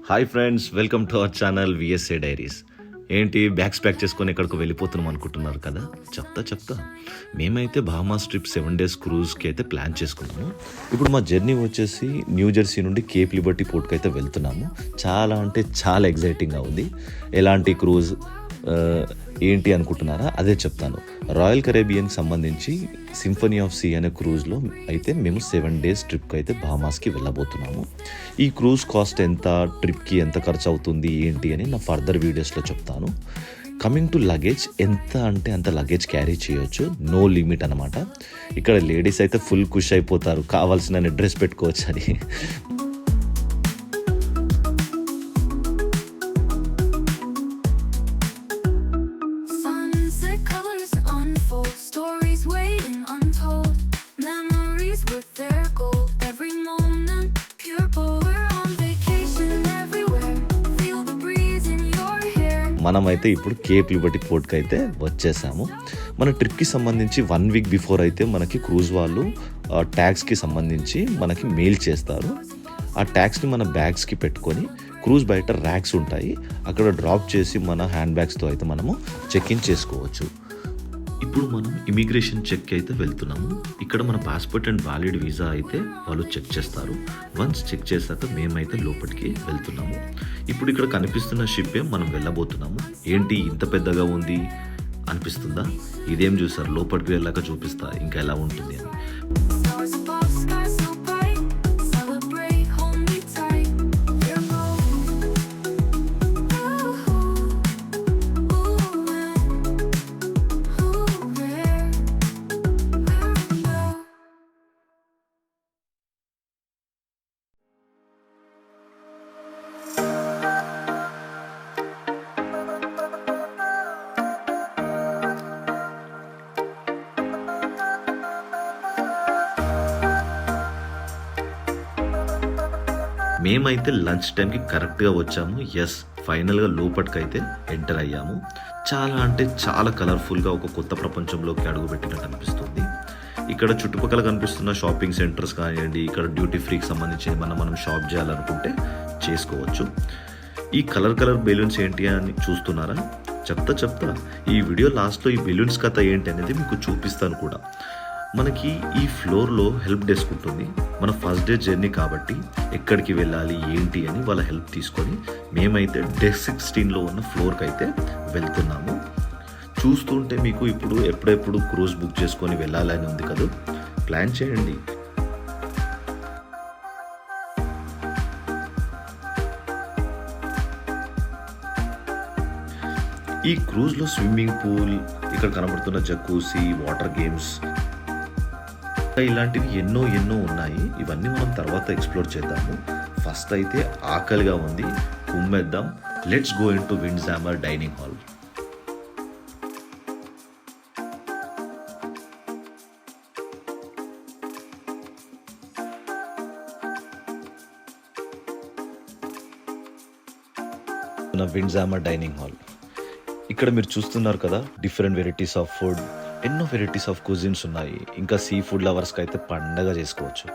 Hi friends, welcome to our channel VSA diaries. ఏంటి bags pack చేసుకొని ఎక్కడికి వెళ్ళిపోతున్నాం అనుకుంటున్నారు కదా? చెప్తా. మేమైతే బాహామాస్ ట్రిప్ 7 days క్రూజ్కి అయితే ప్లాన్ చేసుకున్నాము. ఇప్పుడు మా జర్నీ వచ్చేసి న్యూ జెర్సీ నుండి కేప్ లిబర్టీ పోర్ట్కి అయితే వెళ్తున్నాము. చాలా అంటే చాలా ఎగ్జైటింగ్గా ఉంది. ఎలాంటి క్రూజ్ ఏంటి అనుకుంటున్నారా? అదే చెప్తాను. రాయల్ కరేబియన్కి సంబంధించి సింఫనీ ఆఫ్ సీ అనే క్రూజ్లో అయితే మేము 7 days ట్రిప్కి అయితే బాహామాస్కి వెళ్ళబోతున్నాము. ఈ క్రూజ్ కాస్ట్ ఎంత, ట్రిప్కి ఎంత ఖర్చు అవుతుంది ఏంటి అని నా ఫర్దర్ వీడియోస్లో చెప్తాను. కమింగ్ టు లగేజ్, ఎంత అంటే అంత లగేజ్ క్యారీ చేయొచ్చు, నో లిమిట్ అనమాట. ఇక్కడ లేడీస్ అయితే ఫుల్ ఖుష్ అయిపోతారు, కావాల్సిన డ్రెస్ పెట్టుకోవచ్చు అని. మనమైతే ఇప్పుడు కేప్ లిబర్టీ పోర్ట్కి అయితే వచ్చేసాము. మన ట్రిప్కి సంబంధించి 1 week బిఫోర్ అయితే మనకి క్రూజ్ వాళ్ళు ట్యాక్స్కి సంబంధించి మనకి మెయిల్ చేస్తారు. ఆ ట్యాక్స్ని మన బ్యాగ్స్కి పెట్టుకొని క్రూజ్ బయట ర్యాక్స్ ఉంటాయి, అక్కడ డ్రాప్ చేసి మన హ్యాండ్ బ్యాగ్స్తో అయితే మనము చెక్ ఇన్ చేసుకోవచ్చు. ఇప్పుడు మనం ఇమిగ్రేషన్ చెక్కి అయితే వెళ్తున్నాము. ఇక్కడ మన పాస్పోర్ట్ అండ్ వ్యాలిడ్ వీసా అయితే వాళ్ళు చెక్ చేస్తారు. వన్స్ చెక్ చేశాక మేమైతే లోపలికి వెళ్తున్నాము. ఇప్పుడు ఇక్కడ కనిపిస్తున్న షిప్పే మనం వెళ్ళబోతున్నాము. ఏంటి ఇంత పెద్దగా ఉంది అనిపిస్తుందా? ఇదేం చూసారు, లోపలికి వెళ్ళాక చూపిస్తా ఇంకా ఎలా ఉంటుంది అని. మేమైతే లంచ్ టైంకి కరెక్ట్గా వచ్చాము. ఎస్, ఫైనల్గా లోపలికి అయితే ఎంటర్ అయ్యాము. చాలా అంటే చాలా కలర్ఫుల్గా ఒక కొత్త ప్రపంచంలోకి అడుగుపెట్టినట్టు అనిపిస్తుంది. ఇక్కడ చుట్టుపక్కల కనిపిస్తున్న షాపింగ్ సెంటర్స్ కానివ్వండి, ఇక్కడ డ్యూటీ ఫ్రీకి సంబంధించి మనం షాప్ చేయాలనుకుంటే చేసుకోవచ్చు. ఈ కలర్ బెలూన్స్ ఏంటి అని చూస్తున్నారా? చెప్తా. ఈ వీడియో లాస్ట్లో ఈ బెలూన్స్ కథ ఏంటి అనేది మీకు చూపిస్తాను కూడా. మనకి ఈ ఫ్లోర్లో హెల్ప్ డెస్క్ ఉంటుంది. మన ఫస్ట్ డే జర్నీ కాబట్టి ఎక్కడికి వెళ్ళాలి ఏంటి అని వాళ్ళ హెల్ప్ తీసుకొని మేమైతే డెస్క్ 16లో ఉన్న ఫ్లోర్కి అయితే వెళ్తున్నాము. చూస్తుంటే మీకు ఇప్పుడు ఎప్పుడెప్పుడు క్రూజ్ బుక్ చేసుకొని వెళ్ళాలని ఉంది కదా, ప్లాన్ చేయండి. ఈ క్రూజ్లో స్విమ్మింగ్ పూల్, ఇక్కడ కనబడుతున్న జకూసీ, వాటర్ గేమ్స్, ఇలాంటివి ఎన్నో ఉన్నాయి. ఇవన్నీ మనం తర్వాత ఎక్స్ప్లోర్ చేద్దాము. ఫస్ట్ అయితే ఆకలిగా ఉంది, కుమ్మేద్దాం. Let's go in to Windjammer dining hall. Windjammer dining hall ఇక్కడ మీరు చూస్తున్నారు కదా, డిఫరెంట్ వెరైటీస్ ఆఫ్ ఫుడ్, ఎన్నో వెరైటీస్ ఆఫ్ కుజిన్స్ ఉన్నాయి. ఇంకా సీ ఫుడ్ లవర్స్కి అయితే పండగ చేసుకోవచ్చు.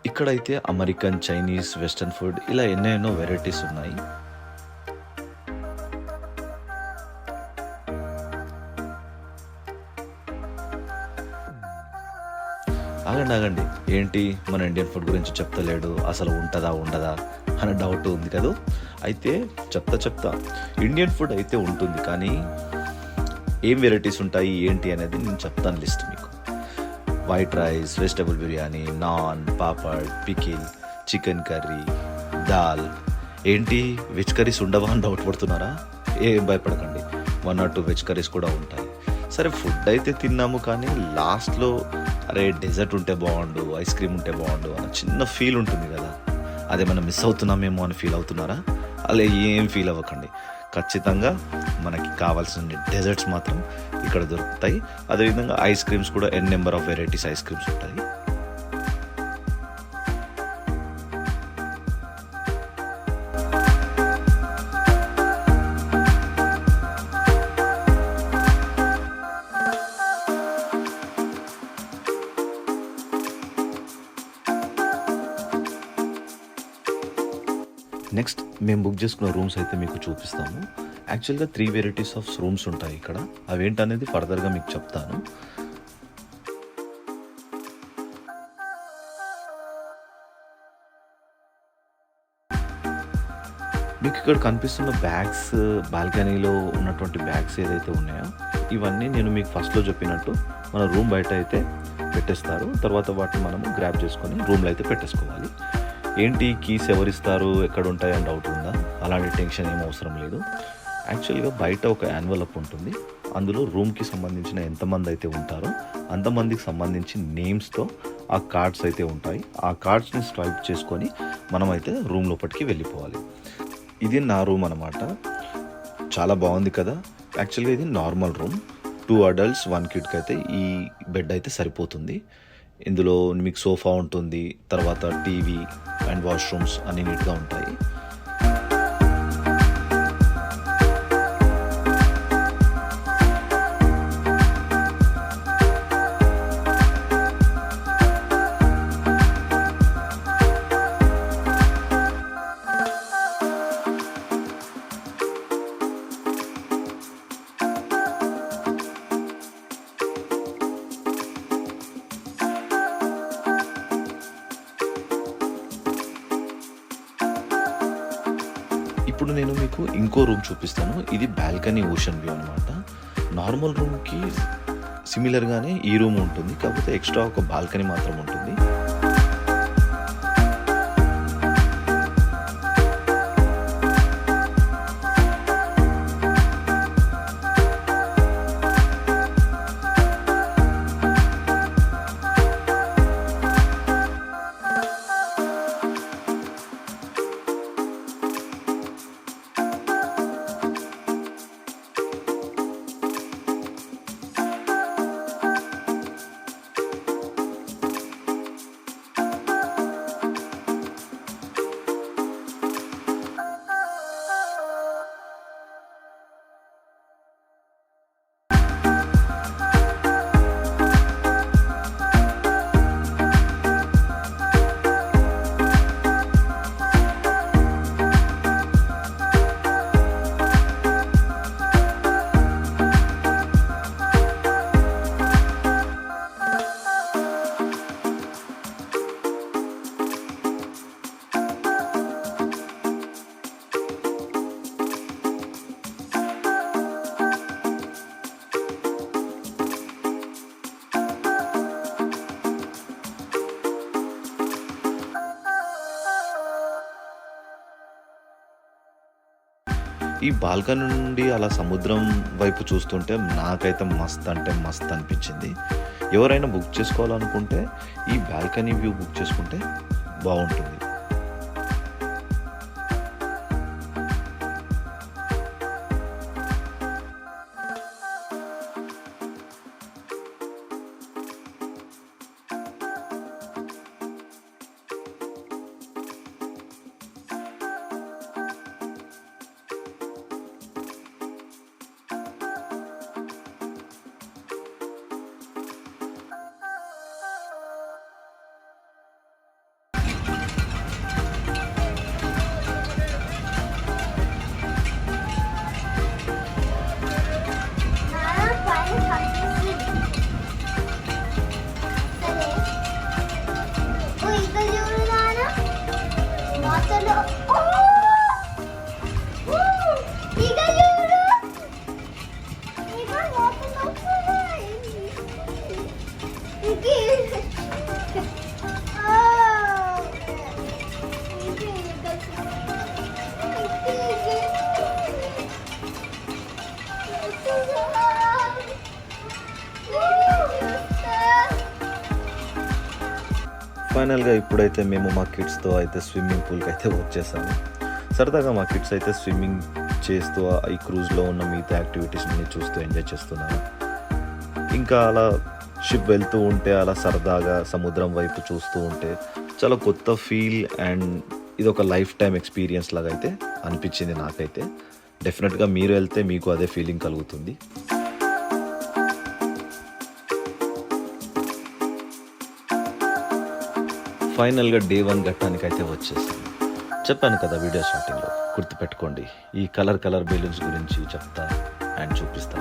ఇక్కడైతే అమెరికన్, చైనీస్, వెస్టర్న్ ఫుడ్ ఇలా ఎన్నో వెరైటీస్ ఉన్నాయి. ఆగండి, ఏంటి మన ఇండియన్ ఫుడ్ గురించి చెప్తలేడు, అసలు ఉంటుందా ఉండదా అనే డౌట్ ఉంది కదా. అయితే చెప్తా. ఇండియన్ ఫుడ్ అయితే ఉంటుంది, కానీ ఏం వెరైటీస్ ఉంటాయి ఏంటి అనేది నేను చెప్తాను లిస్ట్ మీకు. White rice, vegetable biryani, non, papad, pickle, chicken curry, dal. ఏంటి వెజ్ కర్రీస్ ఉండవా అని డౌట్ పడుతున్నారా? ఏం భయపడకండి, 1 or 2 వెజ్ కర్రీస్ కూడా ఉంటాయి. సరే, ఫుడ్ అయితే తిన్నాము, కానీ లాస్ట్లో అరే డెజర్ట్ ఉంటే బాగుండు, ఐస్ క్రీమ్ ఉంటే బాగుండు అన్న చిన్న ఫీల్ ఉంటుంది కదా, అదే మనం మిస్ అవుతున్నామేమో అని ఫీల్ అవుతున్నారా? అలా ఏం ఫీల్ అవ్వకండి. ఖచ్చితంగా మనకి కావాల్సిన డెజర్ట్స్ మాత్రం ఇక్కడ దొరుకుతాయి. అదేవిధంగా ఐస్ క్రీమ్స్ కూడా number of varieties ice creams ఉంటాయి. నెక్స్ట్ మేము బుక్ చేసుకున్న రూమ్స్ అయితే మీకు చూపిస్తాము. యాక్చువల్గా 3 వెరైటీస్ ఆఫ్ రూమ్స్ ఉంటాయి ఇక్కడ. అవేంటనేది ఫర్దర్గా మీకు చెప్తాను. మీకు ఇక్కడ కనిపిస్తున్న బ్యాగ్స్, బాల్కనీలో ఉన్నటువంటి బ్యాగ్స్ ఏదైతే ఉన్నాయో ఇవన్నీ నేను మీకు ఫస్ట్లో చెప్పినట్టు మన రూమ్ బయట అయితే పెట్టేస్తారు. తర్వాత వాటిని మనము గ్రాబ్ చేసుకొని రూమ్లో అయితే పెట్టేసుకోవాలి. ఏంటి కీస్ ఎవరిస్తారు, ఎక్కడ ఉంటాయని డౌట్ ఉందా? అలాంటి టెన్షన్ ఏం అవసరం లేదు. యాక్చువల్గా బయట ఒక యాన్వలప్ ఉంటుంది. అందులో రూమ్కి సంబంధించిన ఎంతమంది అయితే ఉంటారో అంతమందికి సంబంధించి నేమ్స్తో ఆ కార్డ్స్ అయితే ఉంటాయి. ఆ కార్డ్స్ని స్వైప్ చేసుకొని మనమైతే రూమ్ లోపలికి వెళ్ళిపోవాలి. ఇది నా రూమ్ అనమాట. చాలా బాగుంది కదా. యాక్చువల్గా ఇది నార్మల్ రూమ్. 2 అడల్ట్స్ 1 కిడ్కి అయితే ఈ బెడ్ అయితే సరిపోతుంది. ఇందులో మీకు సోఫా ఉంటుంది, తర్వాత టీవీ అండ్ వాష్రూమ్స్ అన్నీ నీట్గా ఉంటాయి. ఇప్పుడు నేను మీకు ఇంకో రూమ్ చూపిస్తాను. ఇది బాల్కనీ ఓషన్ వ్యూ అనమాట. నార్మల్ రూమ్కి సిమిలర్గానే ఈ రూమ్ ఉంటుంది, కాకపోతే ఎక్స్ట్రా ఒక బాల్కనీ మాత్రం ఉంటుంది. ఈ బాల్కనీ నుండి అలా సముద్రం వైపు చూస్తుంటే నాకైతే మస్త్ అంటే మస్త్ అనిపించింది. ఎవరైనా బుక్ చేసుకోవాలనుకుంటే ఈ బాల్కనీ వ్యూ బుక్ చేసుకుంటే బాగుంటుంది. ఫైనల్గా ఇప్పుడైతే మేము మా కిడ్స్తో అయితే స్విమ్మింగ్ పూల్కి అయితే వచ్చేసాము. సరదాగా మా కిడ్స్ అయితే స్విమ్మింగ్ చేస్తూ ఈ క్రూజ్లో ఉన్న మిగతా యాక్టివిటీస్ని చూస్తూ ఎంజాయ్ చేస్తున్నారు. ఇంకా అలా షిప్ వెళ్తూ ఉంటే అలా సరదాగా సముద్రం వైపు చూస్తూ ఉంటే చాలా కొత్త ఫీల్ అండ్ ఇది ఒక లైఫ్ టైం ఎక్స్పీరియన్స్ లాగా అయితే అనిపించింది నాకైతే. డెఫినెట్గా మీరు వెళ్తే మీకు అదే ఫీలింగ్ కలుగుతుంది. ఫైనల్గా డే 1 ఘట్టానికి అయితే వచ్చేసాను. చెప్పాను కదా వీడియో స్టార్టింగ్లో, గుర్తుపెట్టుకోండి. ఈ కలర్ బెలూన్స్ గురించి చెప్తా అండ్ చూపిస్తా.